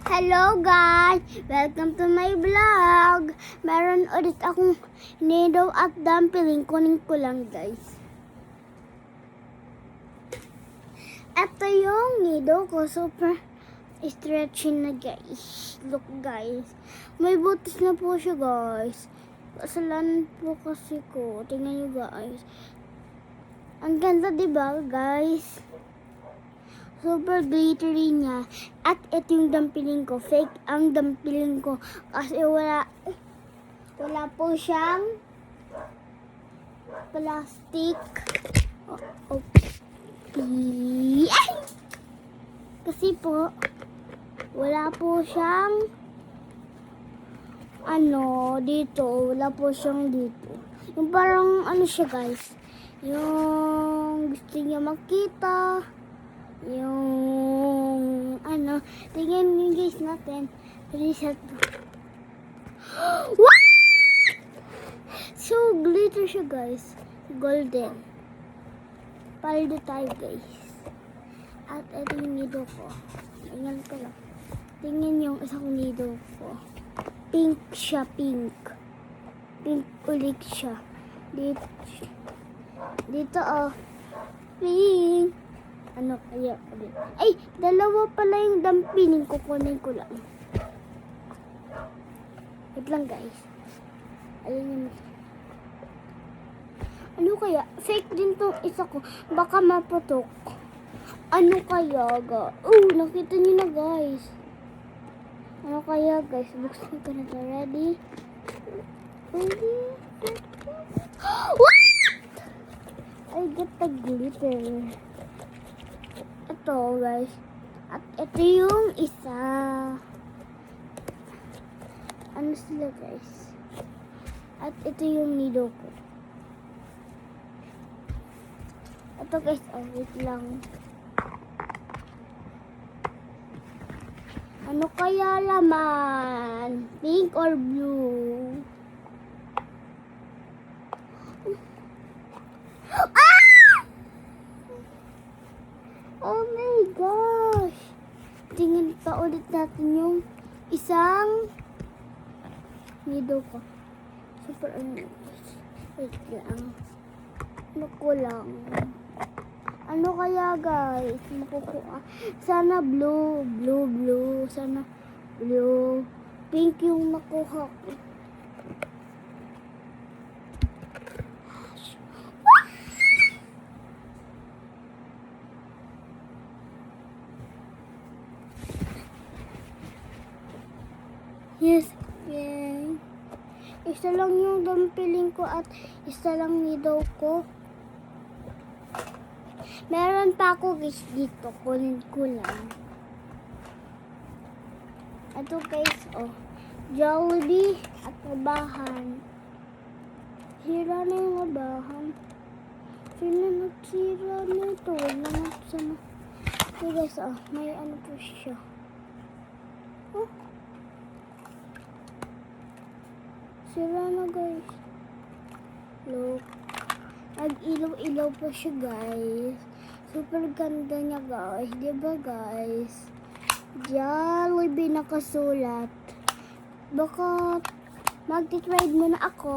Hello guys! Welcome to my vlog! Meron ulit akong nido at dumpling. Kunin ko lang guys. Ito yung nido ko. Super stretching na guys. Look guys. May butas na po siya guys. Kasalanan po kasi ko. Tingnan nyo guys. Ang ganda diba guys? Super glittery niya. At ito yung dumpling ko. Fake ang dumpling ko. Kasi wala po siyang plastic. Ay! Kasi po, wala po siyang dito. Wala po siyang dito. Yung parang siya guys. Yung gusto niya makita. Yung tingnan nyo guys natin. Reset. What? So glitter siya guys. Golden. Paldo tayo guys. At ito yung nido ko. Tingnan ko lang. Tingnan yung isang nido ko. Pink siya, pink. Pink ulit siya. Dito pink. Ano kaya ulit? Ay, dalawa pala yung dumpling. Kukunin ko lang. Wait lang guys. Ayun yung ano kaya? Fake din tong isa ko. Baka maputok. Ano kaya ga? Nakita niyo na guys. Ano kaya guys? Buksan ko na to. Ready? What? I get the glitter. Ito guys. At ito yung isa. Ano sila guys? At ito yung nido ko. Ito guys, wait lang. Ano kaya laman? Pink or blue? Oh my gosh! Tingnan pa ulit natin yung isang nido ko. Super wait lang. Ano ko lang. Ano kaya guys? Makukuha. Sana blue. Sana blue. Pink yung nakuha ko. Yes. Okay. Isa lang yung dumpling ko at isa lang nido ko. Meron pa ako guys dito. Kunin ko lang. Ito guys, Jollibee at abahan. Sira na yung abahan. Sira na ito. Wala na sana. Okay guys, may po siya. Sira na guys. Look. Nag-ilaw-ilaw pa siya guys. Super ganda niya guys. Diba guys? Jollibee nakasulat. Baka mag-trade muna ako.